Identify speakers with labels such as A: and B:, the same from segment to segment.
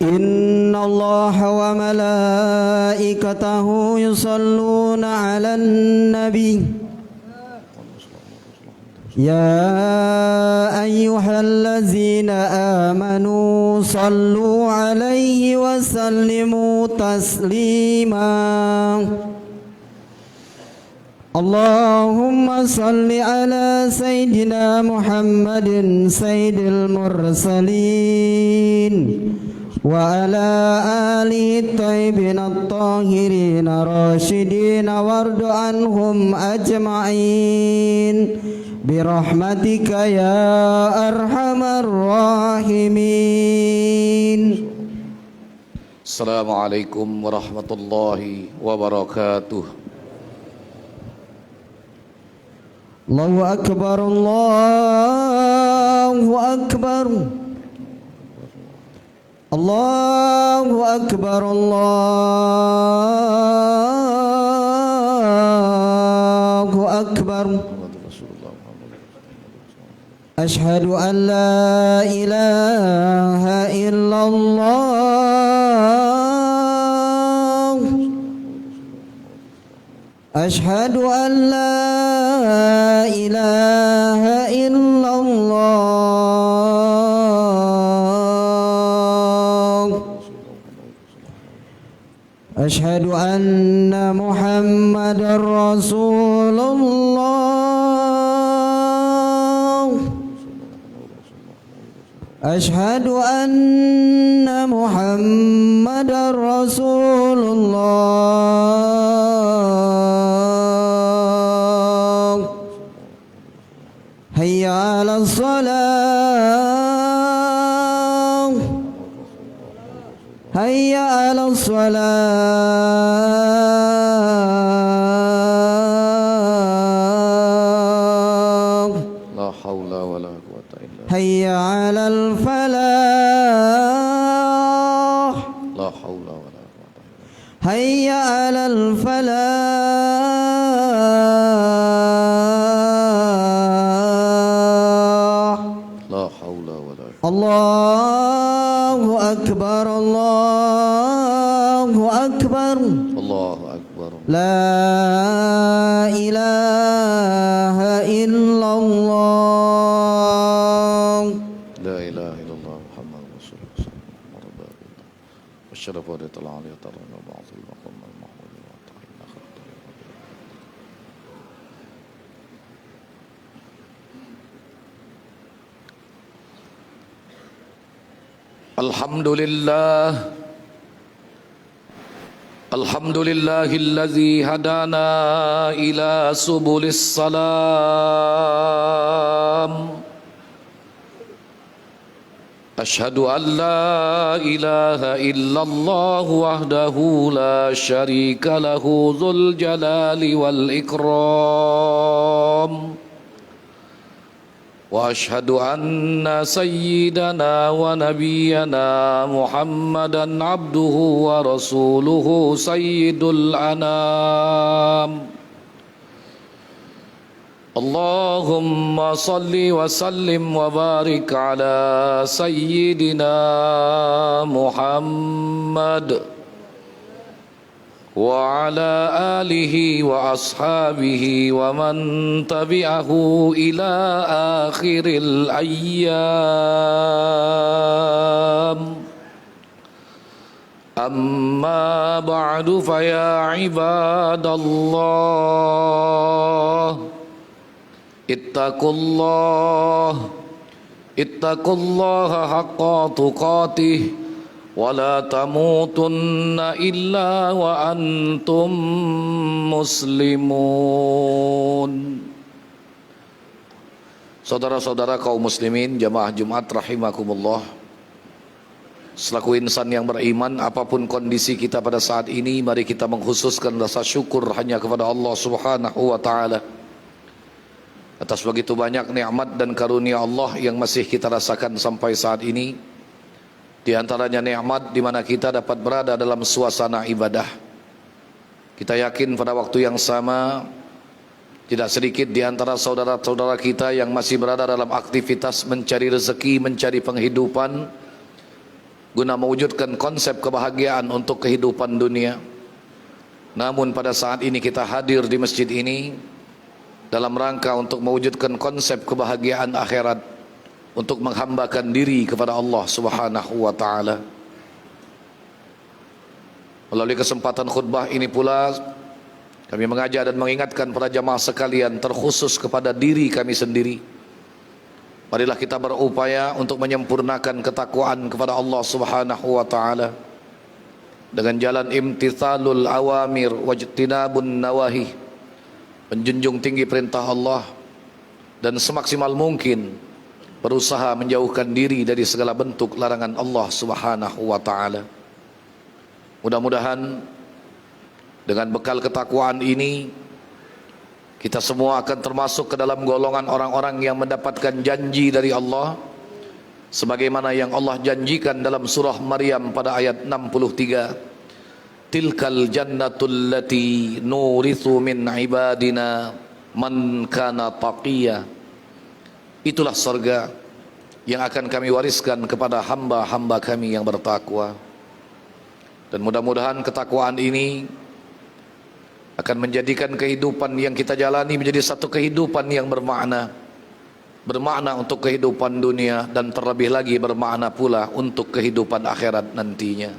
A: إن الله وملائكته يصلون على النبي يا أيها الذين آمنوا صلوا عليه وسلموا تسليما اللهم صل على سيدنا محمد سيد المرسلين وعلى آله الطيبين الطاهرين راشدين وارض عنهم أجمعين برحمتك يا أرحم الراحمين.
B: Assalamualaikum warahmatullahi wabarakatuh.
A: Allahu Akbar, Allahu Akbar, Allahu Akbar, Allahu Akbar. Ashhadu an la ilaha illallah. Ashhadu an la ilaha illallah. Ashhadu anna Muhammadar Rasulullah. Ashhadu anna Muhammadar Rasulullah. Hayya 'alas salah, hayya 'alas salah.
B: La haula wala quwata illa billah.
A: Hayya 'alal falah,
B: La haula wala quwata illa billah.
A: hayya 'alal falah.
B: La haula wala quwata.
A: Allahu Akbar, Allahu Akbar.
B: Allahu akbar.
A: La ilaha illallah.
B: La ilaha illallah Muhammadur Rasulullah. Wasyarafu wa ta'ala alaihi wa ta'ala ba'dul maqam al-mahmud wa ta'ala khatta. Alhamdulillah, alhamdulillahillazi hadana ila subulis salam. Ashhadu an la ilaha illallah wahdahu la syarika lahu dzul jalali wal ikram. Wa ashhadu anna sayyidana wa nabiyyana Muhammadan abduhu wa rasuluhu sayyidul anam. Allahumma salli wa sallim wa barik ala sayyidina Muhammad wa ala alihi wa ashabihi wa man tabi'ahu ila akhiril ayyam. Amma ba'du fa ya ibadallah, ittaqullaha haqqa tuqatih wa la tamutunna illa wa antum muslimun. Saudara-saudara kaum muslimin jamaah Jumat rahimakumullah, selaku insan yang beriman, apapun kondisi kita pada saat ini, mari kita mengkhususkan rasa syukur hanya kepada Allah Subhanahu wa ta'ala atas begitu banyak nikmat dan karunia Allah yang masih kita rasakan sampai saat ini. Di antaranya nikmat di mana kita dapat berada dalam suasana ibadah. Kita yakin pada waktu yang sama tidak sedikit di antara saudara-saudara kita yang masih berada dalam aktivitas mencari rezeki, mencari penghidupan, guna mewujudkan konsep kebahagiaan untuk kehidupan dunia. Namun pada saat ini kita hadir di masjid ini dalam rangka untuk mewujudkan konsep kebahagiaan akhirat, untuk menghambakan diri kepada Allah Subhanahu wa taala. Melalui kesempatan khutbah ini pula kami mengajak dan mengingatkan para jamaah sekalian, terkhusus kepada diri kami sendiri. Marilah kita berupaya untuk menyempurnakan ketakwaan kepada Allah Subhanahu wa taala dengan jalan imtithalul awamir wajtinabun nawahi, menjunjung tinggi perintah Allah dan semaksimal mungkin berusaha menjauhkan diri dari segala bentuk larangan Allah Subhanahu wa taala. Mudah-mudahan dengan bekal ketakwaan ini kita semua akan termasuk ke dalam golongan orang-orang yang mendapatkan janji dari Allah sebagaimana yang Allah janjikan dalam surah Maryam pada ayat 63. Tilkal jannatul lati nurithu min ibadina man kana taqiyya. Itulah surga yang akan kami wariskan kepada hamba-hamba kami yang bertakwa. Dan mudah-mudahan ketakwaan ini akan menjadikan kehidupan yang kita jalani menjadi satu kehidupan yang bermakna untuk kehidupan dunia dan terlebih lagi bermakna pula untuk kehidupan akhirat nantinya.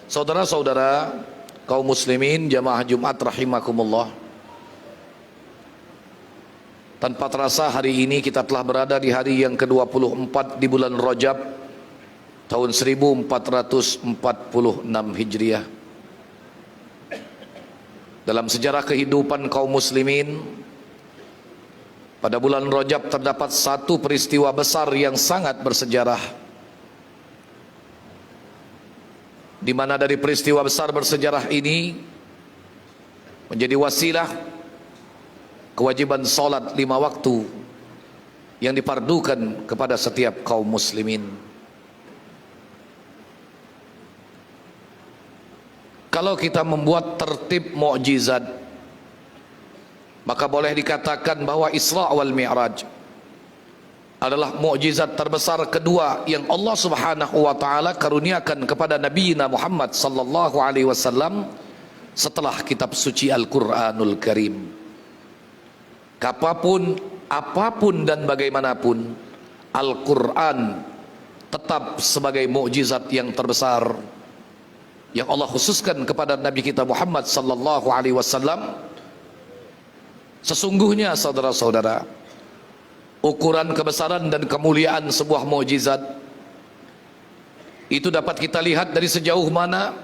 B: Saudara-saudara kaum muslimin jamaah Jumat rahimakumullah, tanpa terasa hari ini kita telah berada di hari yang ke-24 di bulan Rajab tahun 1446 Hijriah. Dalam sejarah kehidupan kaum muslimin, pada bulan Rajab terdapat satu peristiwa besar yang sangat bersejarah, di mana dari peristiwa besar bersejarah ini menjadi wasilah kewajiban salat 5 waktu yang dipardukan kepada setiap kaum muslimin. Kalau kita membuat tertib mukjizat, maka boleh dikatakan bahwa Isra wal Mi'raj adalah mukjizat terbesar kedua yang Allah Subhanahu wa taala karuniakan kepada Nabi Muhammad sallallahu alaihi wasallam setelah kitab suci Al-Qur'anul Karim. Apapun dan bagaimanapun, Al-Qur'an tetap sebagai mukjizat yang terbesar yang Allah khususkan kepada Nabi kita Muhammad sallallahu alaihi wasallam. Sesungguhnya saudara-saudara, ukuran kebesaran dan kemuliaan sebuah mukjizat itu dapat kita lihat dari sejauh mana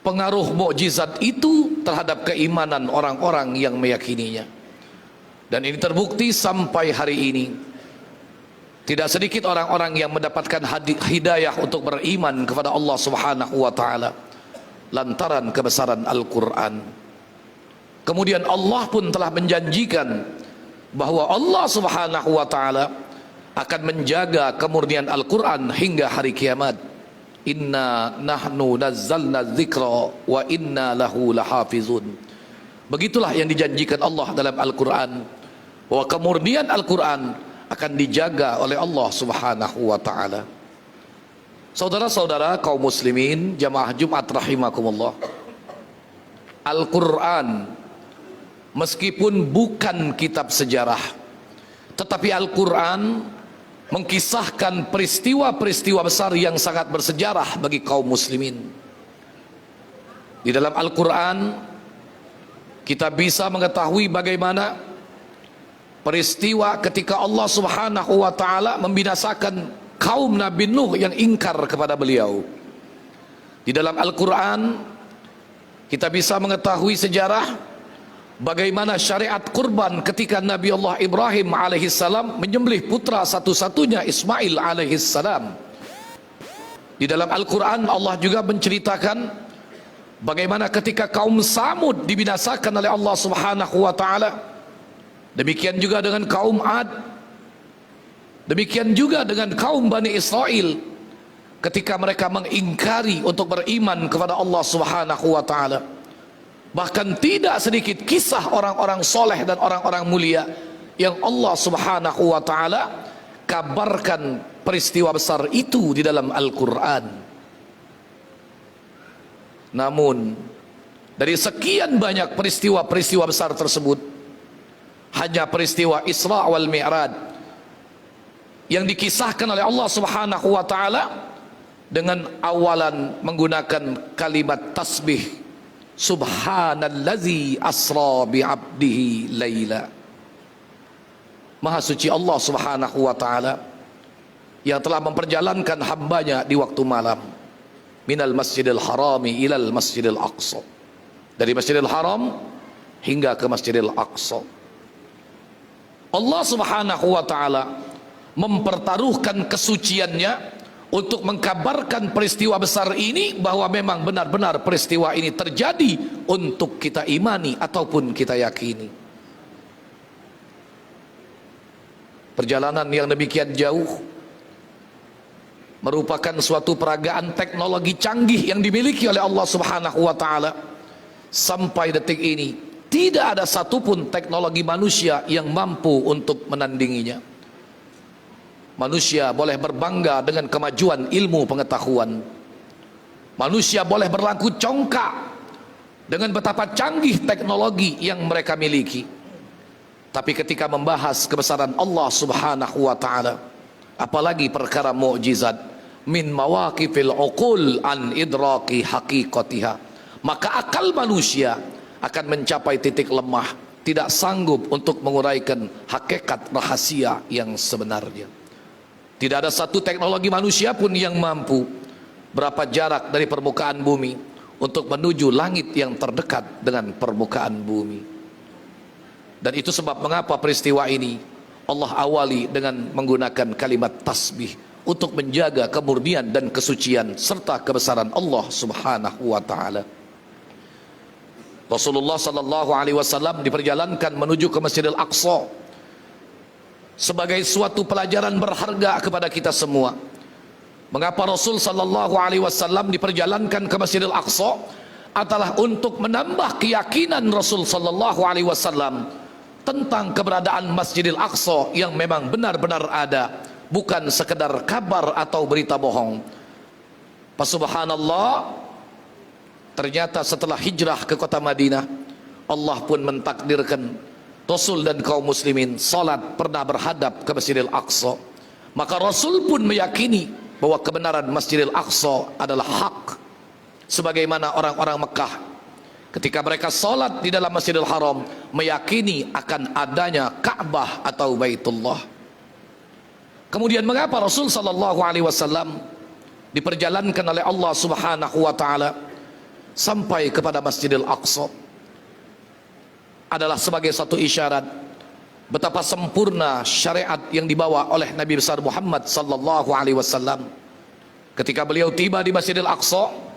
B: pengaruh mukjizat itu terhadap keimanan orang-orang yang meyakininya. Dan ini terbukti sampai hari ini. Tidak sedikit orang-orang yang mendapatkan hidayah untuk beriman kepada Allah Subhanahu wa taala lantaran kebesaran Al-Qur'an. Kemudian Allah pun telah menjanjikan bahwa Allah Subhanahu wa taala akan menjaga kemurnian Al-Qur'an hingga hari kiamat. Inna nahnu nazzalna dzikra wa inna lahu lahafizun. Begitulah yang dijanjikan Allah dalam Al-Qur'an, bahwa kemurnian Al-Qur'an akan dijaga oleh Allah Subhanahu wa taala. Saudara-saudara kaum muslimin jamaah Jumat rahimakumullah, Al-Qur'an meskipun bukan kitab sejarah, tetapi Al-Qur'an mengkisahkan peristiwa-peristiwa besar yang sangat bersejarah bagi kaum muslimin. Di dalam Al-Qur'an kita bisa mengetahui bagaimana peristiwa ketika Allah Subhanahu wa taala membinasakan kaum Nabi Nuh yang ingkar kepada beliau. Di dalam Al-Qur'an kita bisa mengetahui sejarah bagaimana syariat kurban ketika Nabi Allah Ibrahim alaihissalam menyembelih putra satu-satunya Ismail alaihissalam. Di dalam Al-Qur'an Allah juga menceritakan bagaimana ketika kaum Samud dibinasakan oleh Allah Subhanahu wa taala. Demikian juga dengan kaum Ad, demikian juga dengan kaum Bani Israel ketika mereka mengingkari untuk beriman kepada Allah Subhanahu wa taala. Bahkan tidak sedikit kisah orang-orang soleh dan orang-orang mulia yang Allah Subhanahu wa taala mengkabarkan peristiwa besar itu di dalam Al-Quran. Namun dari sekian banyak peristiwa-peristiwa besar tersebut, hanya peristiwa Isra wal Mi'raj yang dikisahkan oleh Allah Subhanahu wa taala dengan awalan menggunakan kalimat tasbih, subhanallazi asra bi 'abdihi laila. Maha suci Allah Subhanahu wa taala yang telah memperjalankan hambanya di waktu malam, minal masjidil harami ilal masjidil aqsa, dari masjidil haram hingga ke masjidil aqsa. Allah Subhanahu wa taala mempertaruhkan kesuciannya untuk mengkabarkan peristiwa besar ini, bahwa memang benar-benar peristiwa ini terjadi untuk kita imani ataupun kita yakini. Perjalanan yang demikian jauh merupakan suatu peragaan teknologi canggih yang dimiliki oleh Allah Subhanahu wa taala. Sampai detik ini tidak ada satupun teknologi manusia yang mampu untuk menandinginya. Manusia boleh berbangga dengan kemajuan ilmu pengetahuan. Manusia boleh berlaku congkak dengan betapa canggih teknologi yang mereka miliki. Tapi ketika membahas kebesaran Allah Subhanahu wa taala, apalagi perkara mukjizat, min mawaqifil uqul an idraki haqiqatiha, maka akal manusia akan mencapai titik lemah, tidak sanggup untuk menguraikan hakikat rahasia yang sebenarnya. Tidak ada satu teknologi manusia pun yang mampu berapa jarak dari permukaan bumi untuk menuju langit yang terdekat dengan permukaan bumi. Dan itu sebab mengapa peristiwa ini Allah awali dengan menggunakan kalimat tasbih untuk menjaga kemurnian dan kesucian serta kebesaran Allah Subhanahu wa taala. Rasulullah sallallahu alaihi wasallam diperjalankan menuju ke Masjidil Aqsa sebagai suatu pelajaran berharga kepada kita semua. Mengapa Rasul sallallahu alaihi wasallam diperjalankan ke Masjidil Aqsa? Adalah untuk menambah keyakinan Rasul sallallahu alaihi wasallam tentang keberadaan Masjidil Aqsa yang memang benar-benar ada, bukan sekedar kabar atau berita bohong. Subhanallah, ternyata setelah hijrah ke kota Madinah, Allah pun mentakdirkan Rasul dan kaum muslimin salat pernah berhadap ke Masjidil Aqsa. Maka Rasul pun meyakini bahwa kebenaran Masjidil Aqsa adalah hak, sebagaimana orang-orang Mekah ketika mereka salat di dalam Masjidil Haram meyakini akan adanya Ka'bah atau Baitullah. Kemudian mengapa Rasul sallallahu alaihi wasallam diperjalankan oleh Allah Subhanahu wa taala sampai kepada Masjidil Aqsa? Adalah sebagai satu isyarat betapa sempurna syariat yang dibawa oleh Nabi besar Muhammad sallallahu alaihi wasallam. Ketika beliau tiba di Masjidil Aqsa,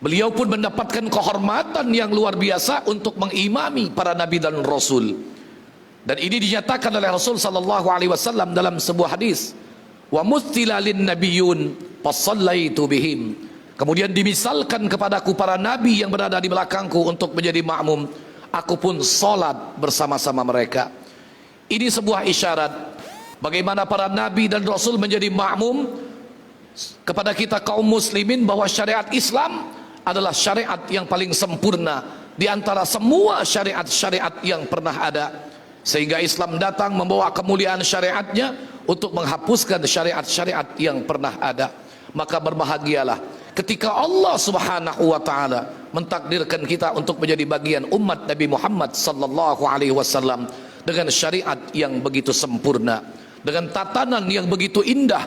B: beliau pun mendapatkan kehormatan yang luar biasa untuk mengimami para nabi dan rasul. Dan ini dinyatakan oleh Rasul sallallahu alaihi wasallam dalam sebuah hadis, wa mustila lin nabiyyun fasallaitu bihim. Kemudian dimisalkan kepadaku para nabi yang berada di belakangku untuk menjadi makmum, aku pun salat bersama-sama mereka. Ini sebuah isyarat bagaimana para nabi dan rasul menjadi makmum kepada kita kaum muslimin, bahwa syariat Islam adalah syariat yang paling sempurna di antara semua syariat-syariat yang pernah ada. Sehingga Islam datang membawa kemuliaan syariatnya untuk menghapuskan syariat-syariat yang pernah ada. Maka berbahagialah ketika Allah Subhanahu wa taala mentakdirkan kita untuk menjadi bagian umat Nabi Muhammad sallallahu alaihi wasallam dengan syariat yang begitu sempurna, dengan tatanan yang begitu indah,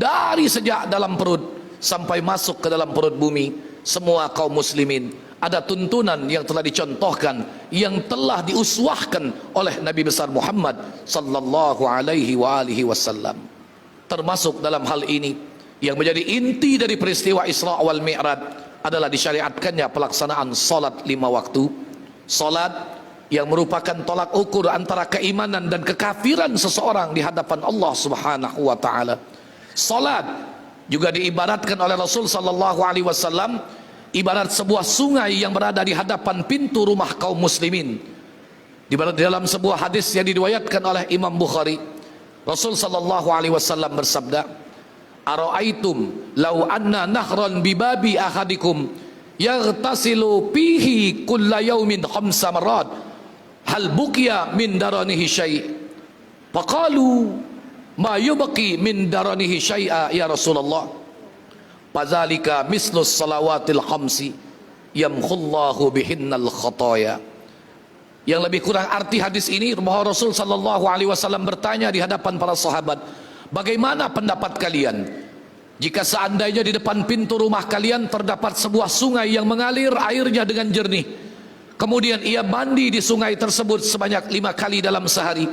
B: dari sejak dalam perut sampai masuk ke dalam perut bumi. Semua kaum muslimin ada tuntunan yang telah dicontohkan, yang telah diuswahkan oleh Nabi besar Muhammad sallallahu alaihi wasallam. Termasuk dalam hal ini yang menjadi inti dari peristiwa Isra wal Mi'raj adalah disyariatkannya pelaksanaan salat 5 waktu. Salat yang merupakan tolak ukur antara keimanan dan kekafiran seseorang di hadapan Allah Subhanahu wa taala. Salat juga diibaratkan oleh Rasul sallallahu alaihi wasallam ibarat sebuah sungai yang berada di hadapan pintu rumah kaum muslimin. Di dalam sebuah hadis yang diriwayatkan oleh Imam Bukhari, Rasul sallallahu alaihi wasallam bersabda, "Ara'aitum law anna nahran bibabi ahadikum yaghtasilu fihi kulla yawmin khamsa marat hal buqiya min daranihi syai'." Faqalu, "Ma yubqi min daranihi syai'a ya Rasulullah?" Fadzalika mislus salawatil khamsi yamkhullahu bihinnal khataya. Yang lebih kurang arti hadis ini bahwa Rasul sallallahu alaihi wasallam bertanya di hadapan para sahabat, "Bagaimana pendapat kalian jika seandainya di depan pintu rumah kalian terdapat sebuah sungai yang mengalir airnya dengan jernih, kemudian ia mandi di sungai tersebut sebanyak 5 kali dalam sehari,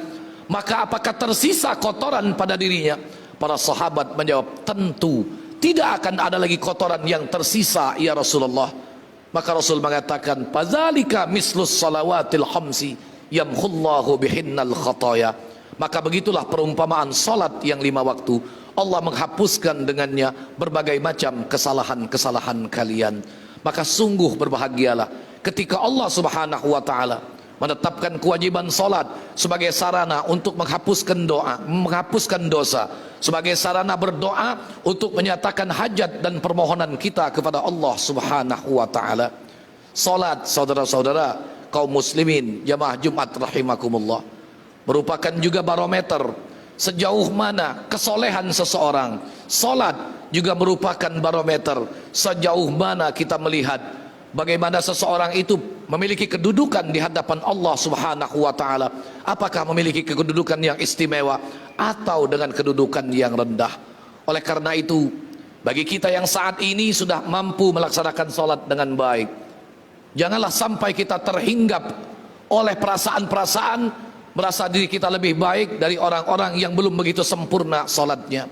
B: maka apakah tersisa kotoran pada dirinya?" Para sahabat menjawab, "Tentu tidak akan ada lagi kotoran yang tersisa ya Rasulullah." Maka Rasul mengatakan, "Fadzalika mislus salawatil khamsi yamkhullahu bihinnal khataya." Maka begitulah perumpamaan salat yang 5 waktu. Allah menghapuskan dengannya berbagai macam kesalahan-kesalahan kalian. Maka sungguh berbahagialah ketika Allah Subhanahu wa taala menetapkan kewajiban salat sebagai sarana untuk menghapuskan dosa, sebagai sarana berdoa untuk menyatakan hajat dan permohonan kita kepada Allah Subhanahu wa taala. Salat, saudara-saudara kaum muslimin jamaah Jumat rahimakumullah, merupakan juga barometer sejauh mana kesolehan seseorang. Salat juga merupakan barometer sejauh mana kita melihat bagaimana seseorang itu memiliki kedudukan di hadapan Allah Subhanahu wa taala. Apakah memiliki kedudukan yang istimewa atau dengan kedudukan yang rendah? Oleh karena itu, bagi kita yang saat ini sudah mampu melaksanakan salat dengan baik, janganlah sampai kita terhinggap oleh perasaan-perasaan merasa diri kita lebih baik dari orang-orang yang belum begitu sempurna salatnya.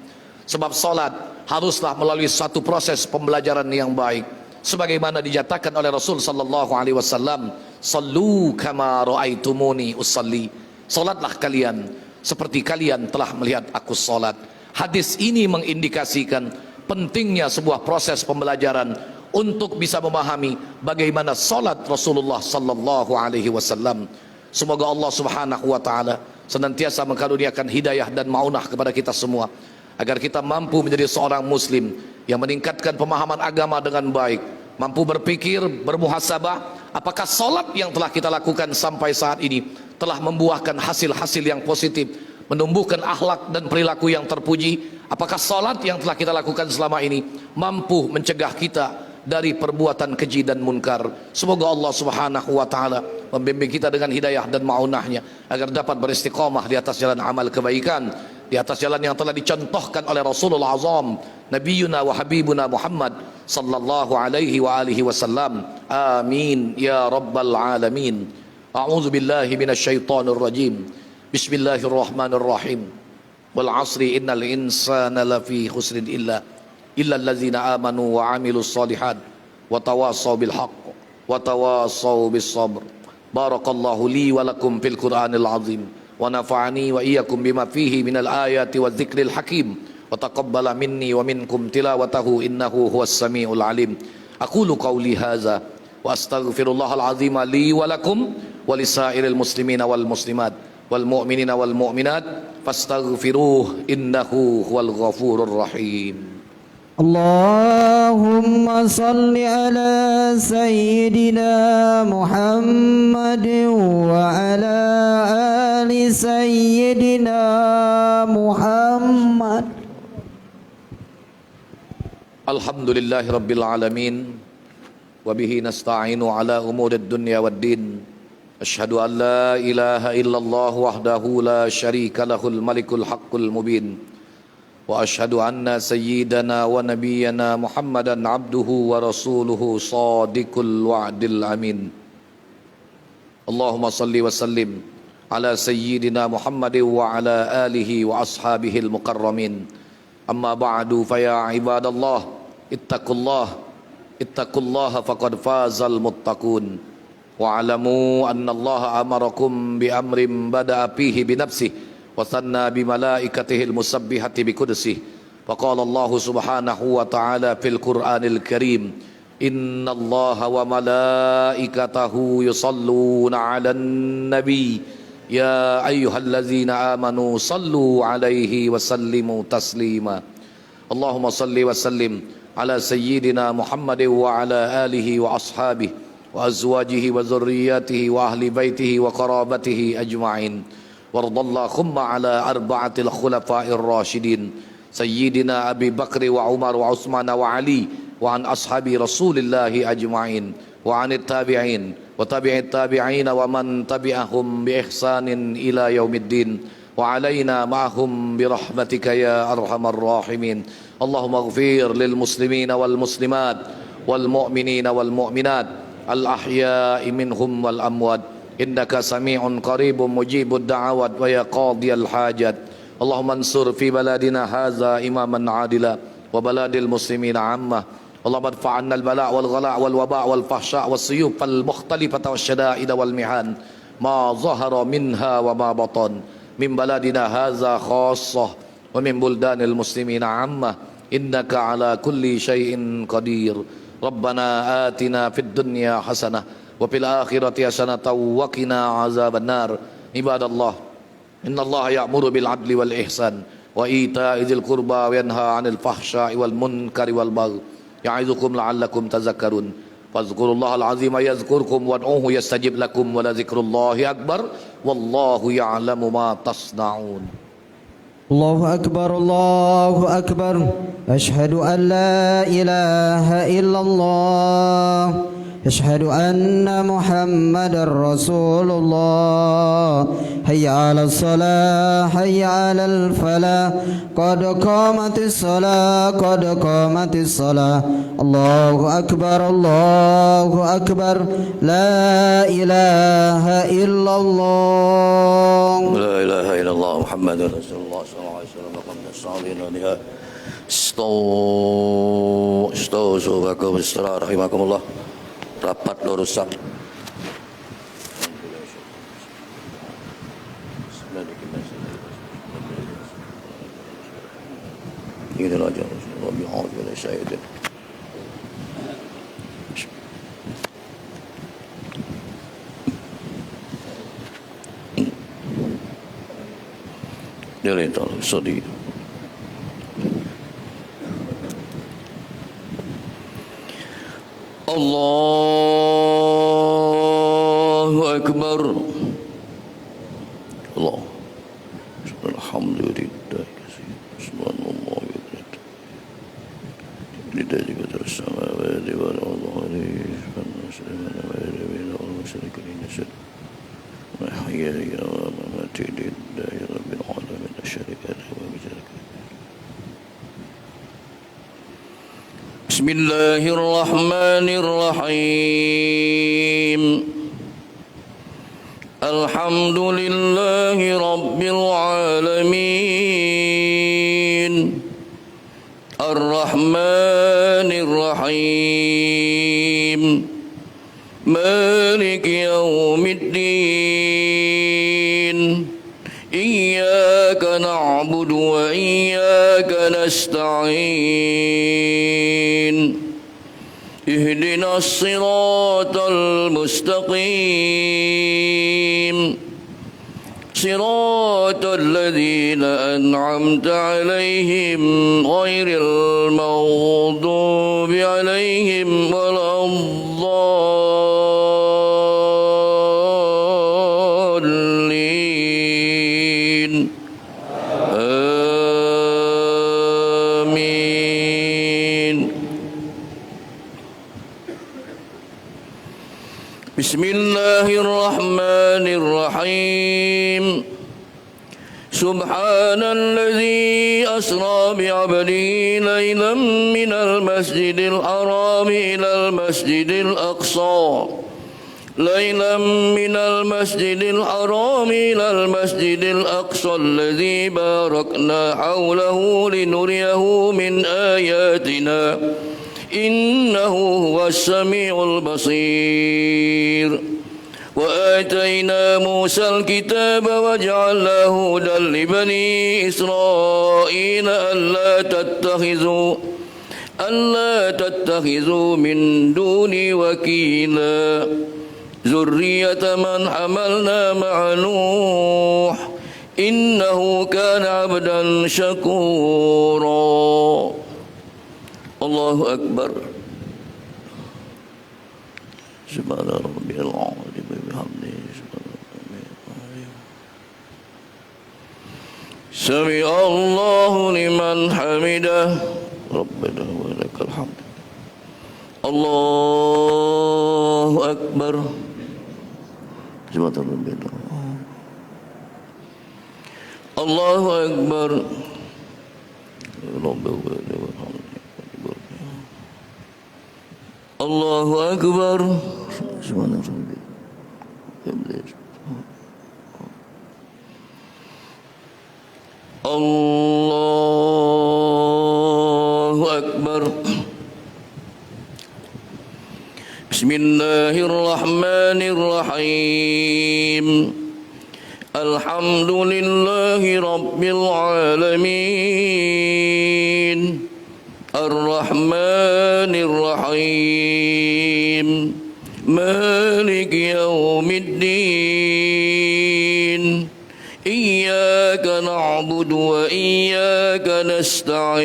B: Sebab salat haruslah melalui satu proses pembelajaran yang baik, sebagaimana dinyatakan oleh Rasul sallallahu alaihi wasallam, "Sallu kama raaitumuni usalli." Salatlah kalian seperti kalian telah melihat aku salat. Hadis ini mengindikasikan pentingnya sebuah proses pembelajaran untuk bisa memahami bagaimana salat Rasulullah sallallahu alaihi wasallam. Semoga Allah Subhanahu wa taala senantiasa mengkaruniakan hidayah dan maunah kepada kita semua, agar kita mampu menjadi seorang muslim yang meningkatkan pemahaman agama dengan baik, mampu berpikir, bermuhasabah, apakah salat yang telah kita lakukan sampai saat ini telah membuahkan hasil-hasil yang positif, menumbuhkan akhlak dan perilaku yang terpuji. Apakah salat yang telah kita lakukan selama ini mampu mencegah kita dari perbuatan keji dan munkar. Semoga Allah Subhanahu wa taala membimbing kita dengan hidayah dan maunahnya, agar dapat beristiqamah di atas jalan amal kebaikan, di atas jalan yang telah dicontohkan oleh Rasulullah Azam, Nabiyuna wa Habibuna Muhammad sallallahu alaihi wa alihi wasallam. Amin ya rabbal alamin. A'udzu billahi minasyaitonir rajim. Bismillahirrahmanirrahim. Wal 'asri innal insana lafi khusrin illa allazina amanu wa 'amilus shalihat wa tawassaw bil haqq wa tawassaw bis sabr. Barakallahu li wa lakum fil Qur'anil 'azim wa nafa'ani wa iyyakum bima fihi minal ayati wadh-dhikril hakim wa taqabbala minni wa minkum tilawatahu innahu huwas samiul alim. Aqulu qawli hadza wa astaghfirullahal 'azim li wa lakum wa lisairil muslimina wal muslimat wal mu'minina wal mu'minat fastaghfiruh innahu huwal ghafurur rahim.
A: Allahumma salli ala Sayyidina Muhammad wa ala ali Sayyidina Muhammad.
B: Alhamdulillahi rabbil alamin, wa bihi nasta'inu ala umurid dunya wad din. Asyhadu an la ilaha illallah wahdahu la syarika lahul malikul haqqul mubin. Wa asyhadu anna sayyidana wa nabiyyana Muhammadan abduhu wa rasuluhu sadiqul wa'dil amin. Allahumma salli wa sallim ala sayyidina Muhammadin wa ala alihi wa ashabihil mukarramin. Amma ba'du, fa ya ibadallah ittaqullaha faqad fazal muttaqun. Wa alamu anna Allah amarakum bi amrin bada'a fihi bi nafsihi wa thanna bi malaikatihil musabbihati bi qudsihi. Wa qala Allah subhanahu wa ta'ala fil Qur'anil Karim, inna Allah wa malaikatahu yusalluna 'alan nabi يا أيها الذين آمنوا صلوا عليه وسلموا تسليما اللهم صل وسلم على سيدنا محمد وعلى آله وأصحابه وأزواجه وذرياته وأهل بيته وقرابته أجمعين وارض اللهم على أربعة الخلفاء الراشدين سيدنا أبي بكر وعمر وعثمان وعلي وعن أصحاب رسول الله أجمعين وعن التابعين وتابع التابعين ومن تبعهم بإحسان إلى يوم الدين وعلينا معهم برحمتك يا أرحم الراحمين اللهم اغفر للمسلمين والمسلمات والمؤمنين والمؤمنات الأحياء منهم والأموات إنك سميع قريب مجيب الدعوات ويا قاضي الحاجات اللهم انصر في بلدنا هذا إماما عادلا وبلاد المسلمين عامة اللهم ادفع عنا البلاء والغلاء والوباء والفحشاء والسيوف المختلفة والشدائد والمحن ما ظهر منها وما بطن من بلدنا هذا خاصة ومن بلدان المسلمين عامة إنك على كل شيء قدير ربنا آتنا في الدنيا حسنة وفي الآخرة حسنة وقنا عذاب النار عباد الله إن الله يأمر بالعدل والإحسان وإيتاء ذي القربى وينهى عن الفحشاء والمنكر والبغي يعظكم لعلكم تذكرون فاذكروا الله العظيم يذكركم وادعوه يستجب لكم ولذكر الله أكبر والله يعلم ما تصنعون
A: الله أكبر الله أكبر أشهد أن لا إله إلا الله أشهد أن محمد رسول الله حي على الصلاة حي على الفلاح قد قامت الصلاة قد قامت الصلاة الله أكبر لا إله إلا الله
C: لا إله إلا الله محمد رسول الله صلى الله عليه وسلم وقم الصالحين بها استووا صوبكم استراحة رحمكم الله rapat lurusan ini aja Rabbi a'udzu billahi syaitan Jadi tolong sedih. Allahu Akbar. Allah. Alhamdulillah. Subhanallah. Lidah juga bersama di bawah Allah ini. Subhanallah. Wa musyrikin nasr. Wa hayya ya mati lillahi rabbil alamin asyarika lahu wa bijaraka. Bismillahirrahmanirrahim. Alhamdulillahi rabbil alamin. Ar-Rahmanir Rahim. Maliki yaumiddin. Iyyaka na'budu wa iyyaka nasta'in. Ihdinas siratal mustaqim. Siratal ladzina an'amta 'alaihim ghairil maghdubi 'alaihim waladdallin. Amin. Bismillahirrahmanirrahim. Subhanalladzi asra bi'abdihi laylan minal masjidil haram ilal masjidil aqsa. Laylan minal masjidil haram ilal masjidil aqsa alladzi barakna hawlahu linuriyahu min ayatina. Innahu huwas samiul basir. وآتينا موسى الكتاب وجعلناه هدى لبني إسرائيل ألا تتخذوا من دوني وكيلا ذرية من حملنا مع نوح إنه كان عبدا شكورا الله أكبر سبحان ربي العظيم بحمده سمع الله لمن حمده ربنا ولك الحمد الله أكبر سبحان ربي الله أكبر الله أكبر سبحان ربي الله أكبر بسم الله الرحمن الرحيم الحمد لله رب العالمين الرحمن الرحيم مالك يوم الدين إياك نعبد وإياك نستعين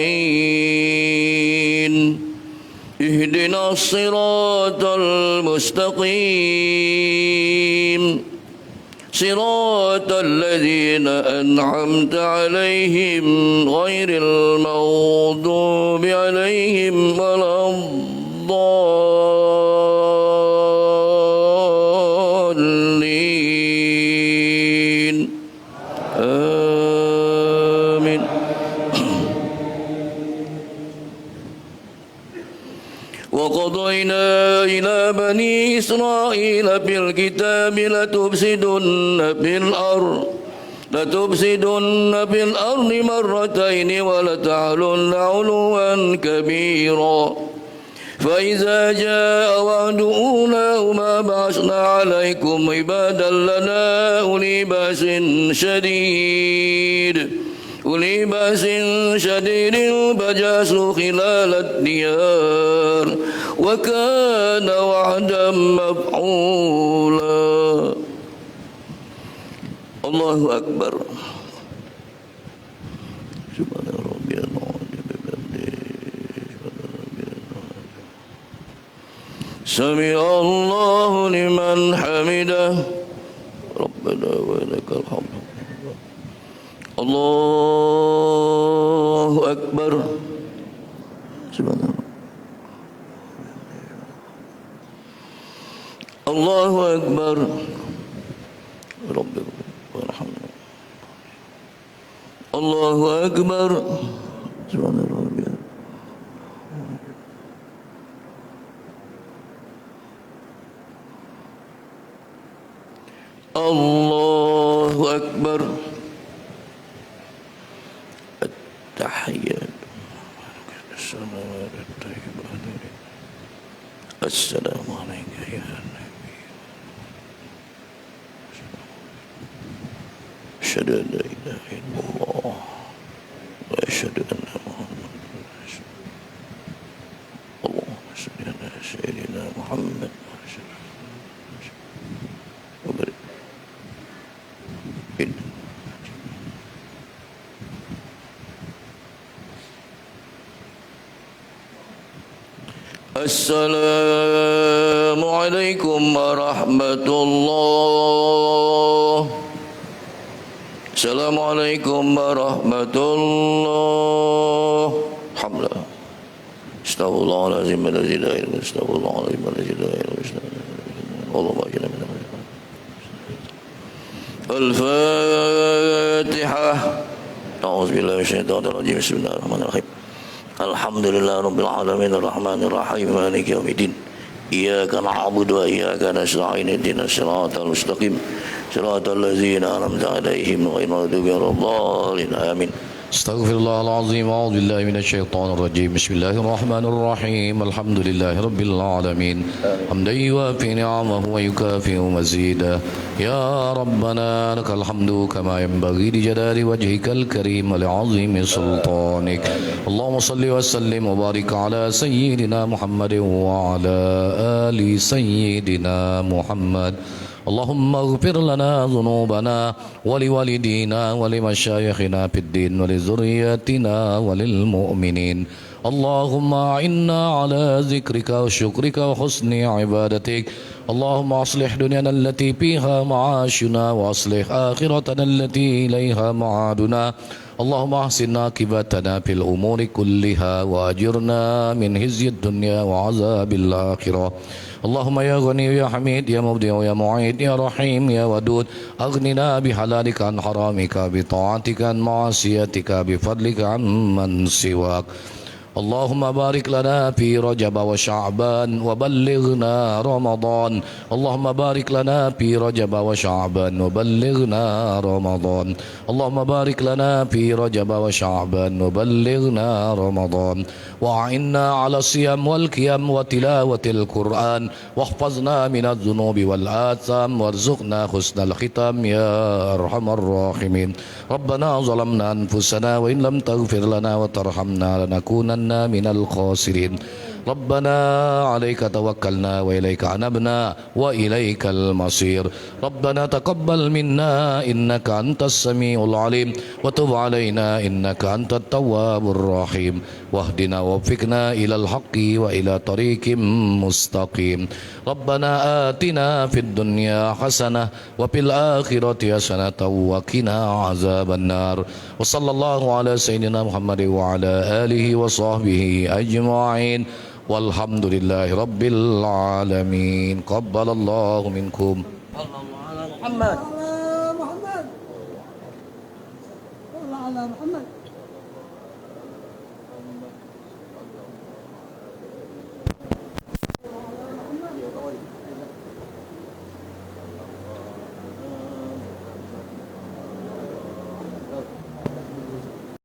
C: اهدنا الصراط المستقيم صراط الذين أنعمت عليهم غير المغضوب عليهم ولا الضالين آمين وقضينا إلى بني إسرائيل في الكتاب لتفسدن في الأرض مرتين ولتعلن علوا كبيرا فإذا جاء وعد أولاهما بعثنا عليكم عبادا لنا أولي بأس شديد فجاسوا خلال الديار وكان وعدا مفعولا الله أكبر سبحان ربي العظيم سمع الله لمن حمده ربنا ولك الحمد الله أكبر سبحان الله أكبر ربنا ورحمنا الله أكبر سبحان ربي الله أكبر التحيات السلام عليك يا نبي أشهد أن لا إله إلا الله وأشهد أن محمدا رسول الله اللهم صل على سيدنا محمد وبارك السلام عليكم ورحمة الله السلام عليكم ورحمة الله الحمد لله استغفر الله العظيم الذي لا إله إلا هو استغفر الله العظيم الذي لا إله إلا هو اللهم أجرنا من الفاتحة أعوذ بالله من الشيطان الرجيم بسم الله الرحمن الرحيم الحمد لله رب العالمين الرحمن الرحيم مالك يوم الدين إياك نعبد وإياك نستعين اهدنا الصراط المستقيم صراط الذين أنعمت عليهم غير المغضوب عليهم ولا الضالين آمين
B: استغفر الله العظيم أعوذ بالله من الشيطان الرجيم بسم الله الرحمن الرحيم الحمد لله رب العالمين حمدا يوافي نعمه ويكافئ مزيدا يا ربنا لك الحمد كما ينبغي لجلال وجهك الكريم ولعظيم سلطانك اللهم صل وسلم وبارك على سيدنا محمد وعلى آل سيدنا محمد اللهم اغفر لنا ذنوبنا ولوالدينا ولمشايخنا في الدين ولذرياتنا وللمؤمنين اللهم أعنا على ذكرك وشكرك وحسن عبادتك اللهم أصلح دنيانا التي فيها معاشنا وأصلح آخرتنا التي إليها معادنا اللهم أحسن عاقبتنا في الأمور كلها وأجرنا من خزي الدنيا وعذاب الآخرة اللهم يا غني يا حميد يا مبدع يا معيد يا رحيم يا ودود أغننا بحلالك عن حرامك بطاعتك عن معصيتك بفضلك عن من سواك اللهم بارك لنا في رجب وشعبان وبلغنا رمضان اللهم بارك لنا في رجب وشعبان وبلغنا رمضان اللهم بارك لنا في رجب وشعبان وبلغنا رمضان وأعنا على الصيام والقيام وتلاوة القرآن واحفظنا من الذنوب والآثام وارزقنا حسن الختام يا أرحم الراحمين ربنا ظلمنا أنفسنا وإن لم تغفر لنا وترحمنا لنكونن من الخاسرين ربنا عليك توكلنا وإليك أنبنا وإليك المصير ربنا تقبل منا إنك أنت السميع العليم وتب علينا إنك أنت التواب الرحيم واهدنا ووفقنا إلى الحق وإلى طريق مستقيم ربنا آتنا في الدنيا حسنة وفي الآخرة حسنة وقنا عذاب النار وصلى الله على سيدنا محمد وعلى آله وصحبه أجمعين والحمد لله رب العالمين قبل الله منكم
D: صلى الله على محمد